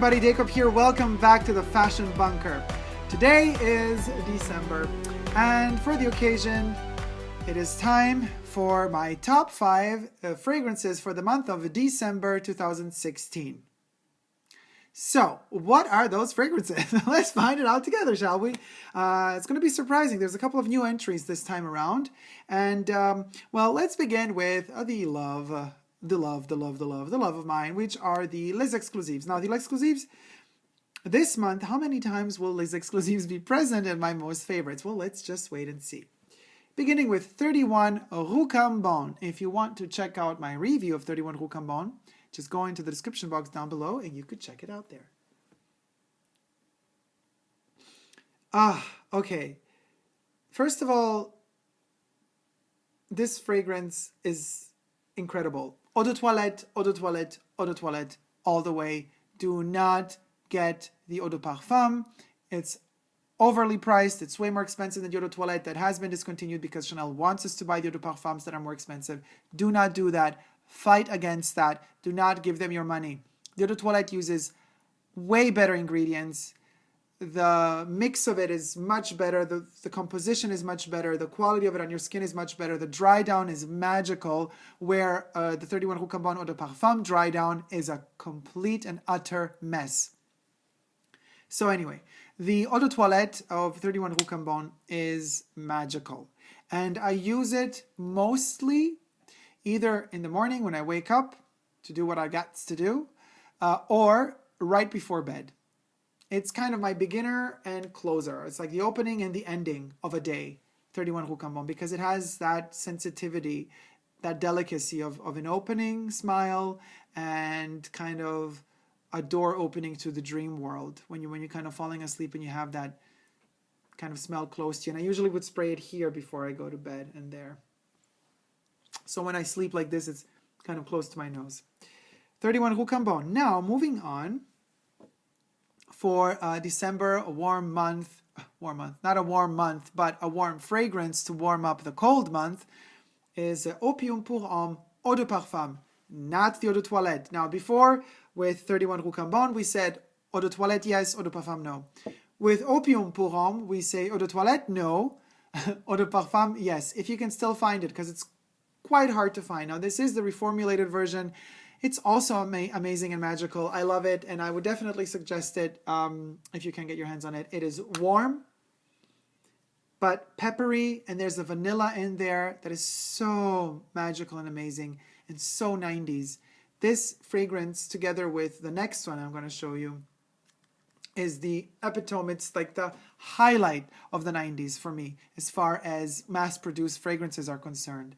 everybody, Dacob here. Welcome back to the Fashion Bunker. Today is December, and for the occasion, it is time for my top 5 fragrances for the month of December 2016. So, what are those fragrances? Let's find it out together, shall we? It's going to be surprising. There's a couple of new entries this time around. And, well, let's begin with the love of mine, which are the Les Exclusives. Now, the Les Exclusives, this month, how many times will Les Exclusives be present in my most favorites? Well, let's just wait and see. Beginning with 31 RUE CAMBON. If you want to check out my review of 31 RUE CAMBON, just go into the description box down below and you could check it out there. Okay. First of all, this fragrance is incredible. Eau de toilette, eau de toilette, eau de toilette, all the way. Do not get the eau de parfum. It's overly priced. It's way more expensive than the eau de toilette that has been discontinued because Chanel wants us to buy the eau de parfums that are more expensive. Do not do that. Fight against that. Do not give them your money. The eau de toilette uses way better ingredients. The mix of it is much better. The composition is much better. The quality of it on your skin is much better. The dry down is magical, where the 31 RUE CAMBON Eau de Parfum dry down is a complete and utter mess. So anyway, the Eau de Toilette of 31 RUE CAMBON is magical. And I use it mostly either in the morning when I wake up to do what I got to do, or right before bed. It's kind of my beginner and closer. It's like the opening and the ending of a day, 31 RUE CAMBON, because it has that sensitivity, that delicacy of an opening smile and kind of a door opening to the dream world. When you're kind of falling asleep and you have that kind of smell close to you. And I usually would spray it here before I go to bed and there. So when I sleep like this, it's kind of close to my nose. 31 RUE CAMBON. Now, moving on. For December, a warm month, not a warm month, but a warm fragrance to warm up the cold month is OPIUM pour Homme Eau de Parfum, not the Eau de Toilette. Now, before, with 31 RUE CAMBON, we said Eau de Toilette, yes, Eau de Parfum, no. With OPIUM pour Homme, we say Eau de Toilette, no. Eau de Parfum, yes, if you can still find it, because it's quite hard to find. Now, this is the reformulated version. It's also amazing and magical. I love it, and I would definitely suggest it if you can get your hands on it. It is warm, but peppery, and there's a vanilla in there that is so magical and amazing and so 90s. This fragrance, together with the next one I'm going to show you, is the epitome. It's like the highlight of the 90s for me as far as mass-produced fragrances are concerned,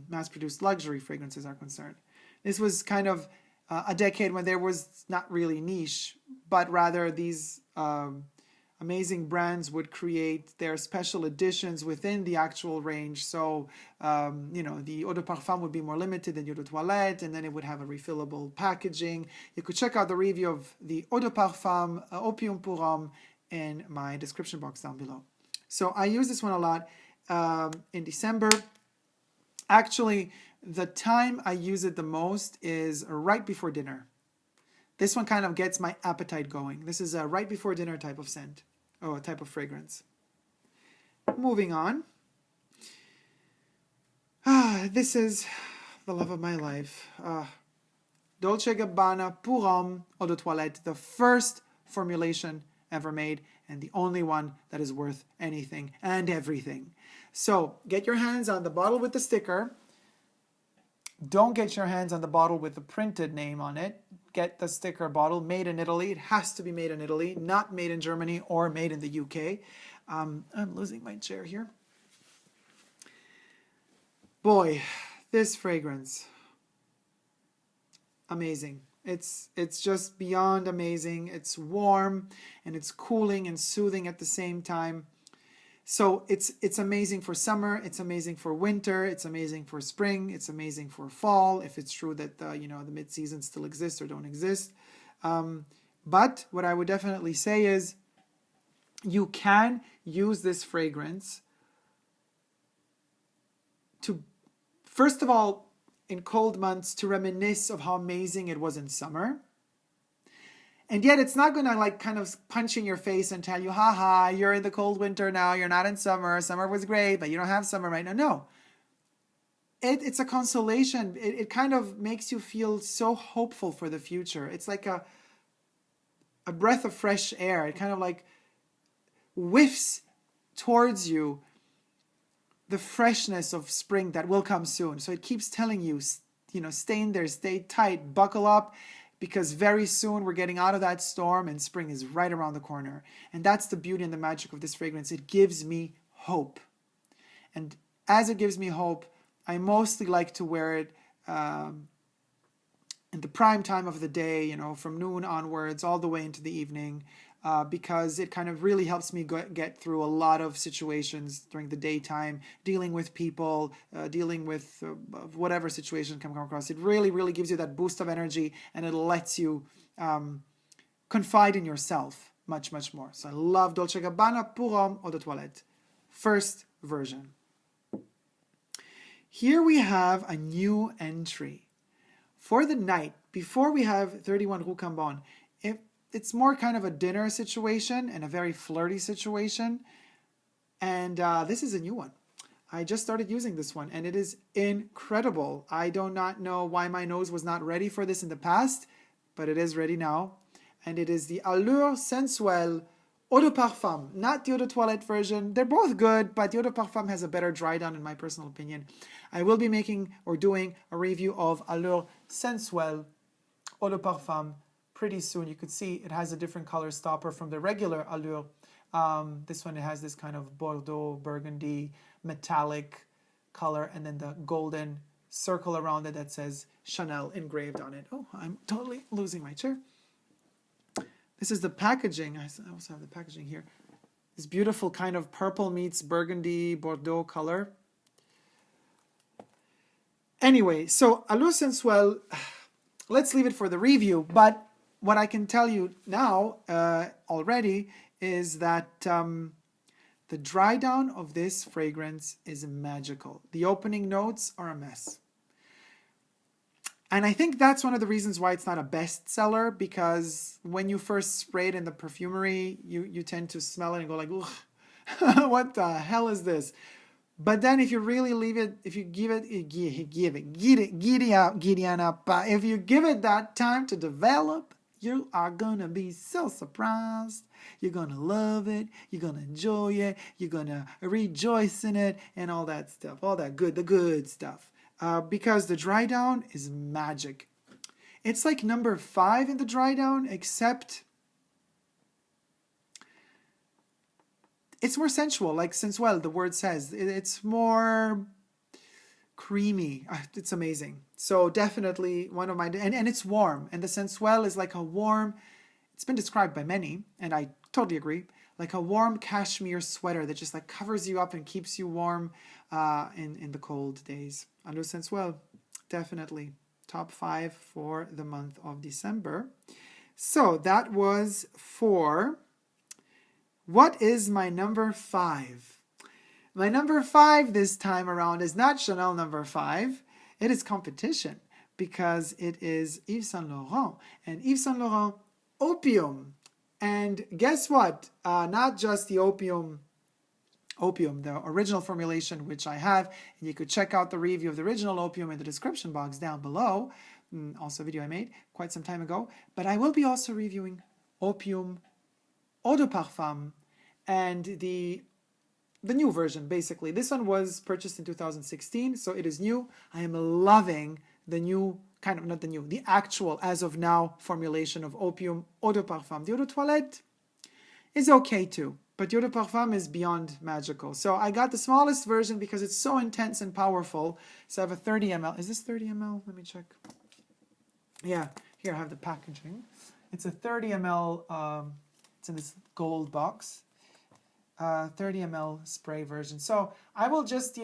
mass-produced luxury fragrances are concerned. This was kind of a decade when there was not really niche, but rather these amazing brands would create their special editions within the actual range. So, the Eau de Parfum would be more limited than Eau de Toilette, and then it would have a refillable packaging. You could check out the review of the Eau de Parfum OPIUM pour Homme in my description box down below. So I use this one a lot in December. Actually, the time I use it the most is right before dinner. This one kind of gets my appetite going. This is a right before dinner type of scent, or type of fragrance. Moving on. This is the love of my life. Dolce Gabbana Pour Homme Eau de Toilette, the first formulation ever made, and the only one that is worth anything and everything. So get your hands on the bottle with the sticker. Don't get your hands on the bottle with the printed name on it. Get the sticker bottle, made in Italy. It has to be made in Italy, not made in Germany or made in the UK. I'm losing my chair here. Boy, this fragrance, amazing. It's just beyond amazing. It's warm and it's cooling and soothing at the same time. So it's amazing for summer, it's amazing for winter, it's amazing for spring, it's amazing for fall, if it's true that the mid-seasons still exist or don't exist. But what I would definitely say is you can use this fragrance to, first of all, in cold months, to reminisce of how amazing it was in summer. And yet it's not going to like kind of punch in your face and tell you, haha, you're in the cold winter now, you're not in summer. Summer was great, but you don't have summer right now. No. It's a consolation. It kind of makes you feel so hopeful for the future. It's like a breath of fresh air. It kind of like whiffs towards you the freshness of spring that will come soon. So it keeps telling you, stay in there, stay tight, buckle up, because very soon we're getting out of that storm and spring is right around the corner. And that's the beauty and the magic of this fragrance. It gives me hope. And as it gives me hope, I mostly like to wear it in the prime time of the day, from noon onwards all the way into the evening, because it kind of really helps me get through a lot of situations during the daytime, dealing with people, dealing with whatever situation can come across. It really, really gives you that boost of energy, and it lets you confide in yourself much, much more. So I love Dolce Gabbana Pour Homme Eau de Toilette. First version. Here we have a new entry. For the night, before we have 31 Rue Cambon, it's more kind of a dinner situation and a very flirty situation. And this is a new one. I just started using this one, and it is incredible. I do not know why my nose was not ready for this in the past, but it is ready now. And it is the Allure Sensuelle Eau de Parfum, not the Eau de Toilette version. They're both good, but the Eau de Parfum has a better dry down in my personal opinion. I will be making or doing a review of Allure Sensuelle Eau de Parfum pretty soon. You could see it has a different color stopper from the regular Allure. This one, it has this kind of Bordeaux, burgundy, metallic color, and then the golden circle around it that says Chanel engraved on it. Oh, I'm totally losing my chair. This is the packaging. I also have the packaging here. This beautiful kind of purple meets burgundy, Bordeaux color. Anyway, so Allure Sensuelle, let's leave it for the review. But what I can tell you now already is that the dry down of this fragrance is magical. The opening notes are a mess. And I think that's one of the reasons why it's not a bestseller, because when you first spray it in the perfumery, you tend to smell it and go like, ugh, what the hell is this? But then if you really leave it, if you give it, if you give it that time to develop, you are going to be so surprised. You're going to love it. You're going to enjoy it. You're going to rejoice in it and all that stuff, all that good, the good stuff. Because the dry down is magic. It's like number 5 in the dry down, except it's more sensual, like sensuel, the word says. It's more creamy. It's amazing. So definitely one of my, and it's warm. And the sensuel is like a warm, it's been described by many, and I totally agree, like a warm cashmere sweater that just like covers you up and keeps you warm in the cold days. Allure Sensuelle, definitely top 5 for the month of December. So that was for, what is my number 5? My number 5 this time around is not Chanel number 5. It is competition, because it is Yves Saint Laurent. And Yves Saint Laurent Opium. And guess what? Not just the Opium, the original formulation, which I have. And you could check out the review of the original Opium in the description box down below. Also a video I made quite some time ago. But I will be also reviewing Opium Eau de Parfum and the new version, basically. This one was purchased in 2016, so it is new. I am loving the new, the actual, as of now, formulation of Opium Eau de Parfum. The Eau de Toilette is okay too, but the Eau de Parfum is beyond magical. So I got the smallest version because it's so intense and powerful. So I have a 30 ml. Is this 30 ml? Let me check. Yeah, here I have the packaging. It's a 30 ml, it's in this gold box. 30 ml spray version. So I will just,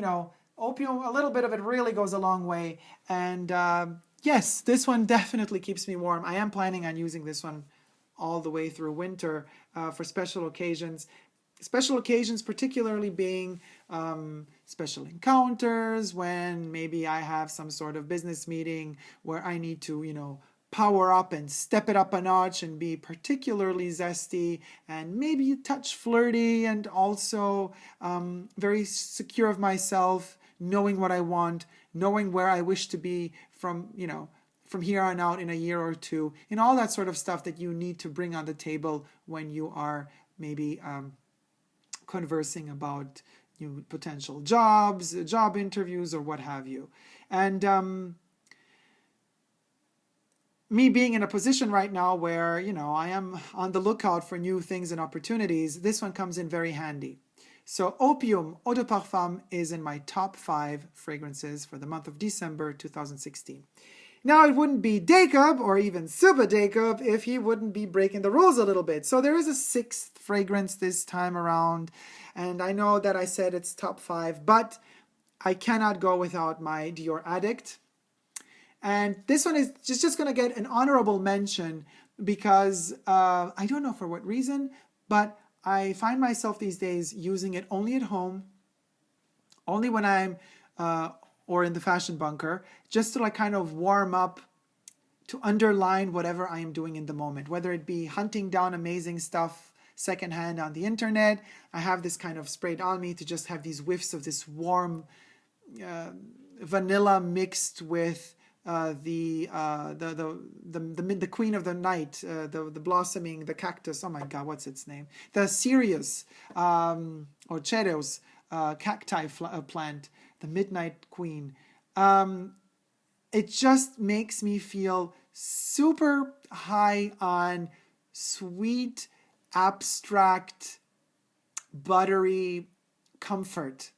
Opium, a little bit of it really goes a long way. And yes, this one definitely keeps me warm. I am planning on using this one all the way through winter for special occasions. Special occasions particularly being special encounters, when maybe I have some sort of business meeting where I need to, power up and step it up a notch and be particularly zesty and maybe a touch flirty and also very secure of myself, knowing what I want, knowing where I wish to be from, from here on out in a year or two, and all that sort of stuff that you need to bring on the table when you are maybe conversing about potential jobs, job interviews, or what have you. And me being in a position right now where, I am on the lookout for new things and opportunities, this one comes in very handy. So OPIUM Eau de Parfum is in my top 5 fragrances for the month of December 2016. Now, it wouldn't be Dacob or even Super Dacob if he wouldn't be breaking the rules a little bit. So there is a 6th fragrance this time around. And I know that I said it's top 5, but I cannot go without my Dior ADDICT. And this one is just going to get an honorable mention because I don't know for what reason, but I find myself these days using it only at home, only when I'm or in the fashion bunker, just to kind of warm up, to underline whatever I am doing in the moment, whether it be hunting down amazing stuff secondhand on the internet. I have this kind of sprayed on me to just have these whiffs of this warm vanilla mixed with the queen of the night, the blossoming, the cactus. Oh my God, what's its name? The Sirius or Cheros cacti plant, the midnight queen. It just makes me feel super high on sweet, abstract, buttery comfort.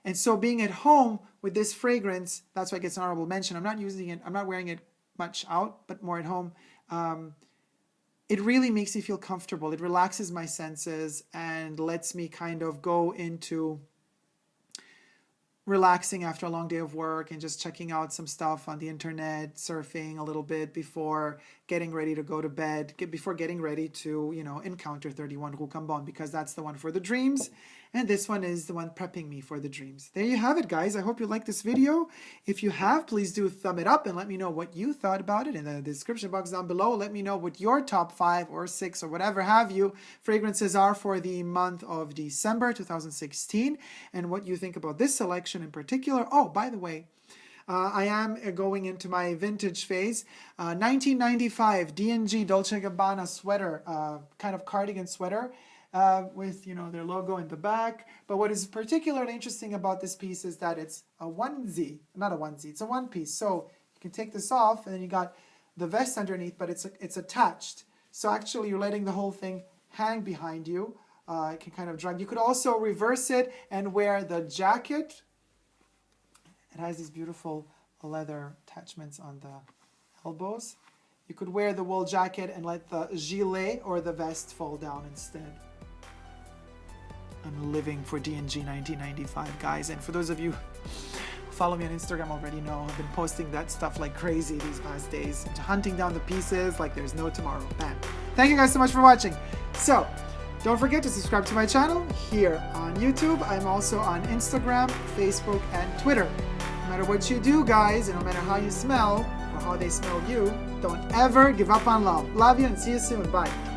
And so being at home with this fragrance, that's why it gets an honorable mention. I'm not using it, I'm not wearing it much out, but more at home. It really makes me feel comfortable. It relaxes my senses and lets me kind of go into relaxing after a long day of work and just checking out some stuff on the internet, surfing a little bit before getting ready to go to bed, before getting ready to, encounter 31 RUE CAMBON, because that's the one for the dreams. And this one is the one prepping me for the dreams. There you have it, guys. I hope you liked this video. If you have, please do thumb it up and let me know what you thought about it in the description box down below. Let me know what your top 5 or 6 or whatever have you fragrances are for the month of December 2016 and what you think about this selection in particular. Oh, by the way, I am going into my vintage phase. 1995 D&G Dolce Gabbana sweater, kind of cardigan sweater. With their logo in the back. But what is particularly interesting about this piece is that it's a onesie, not a onesie, it's a one piece. So you can take this off and then you got the vest underneath, but it's attached. So actually you're letting the whole thing hang behind you. It can kind of drag. You could also reverse it and wear the jacket. It has these beautiful leather attachments on the elbows. You could wear the wool jacket and let the gilet or the vest fall down instead. I'm living for D&G 1995, guys. And for those of you who follow me on Instagram already know I've been posting that stuff like crazy these past days. Hunting down the pieces like there's no tomorrow. Bam. Thank you guys so much for watching. So, don't forget to subscribe to my channel here on YouTube. I'm also on Instagram, Facebook, and Twitter. No matter what you do, guys, and no matter how you smell or how they smell you, don't ever give up on love. Love you and see you soon. Bye.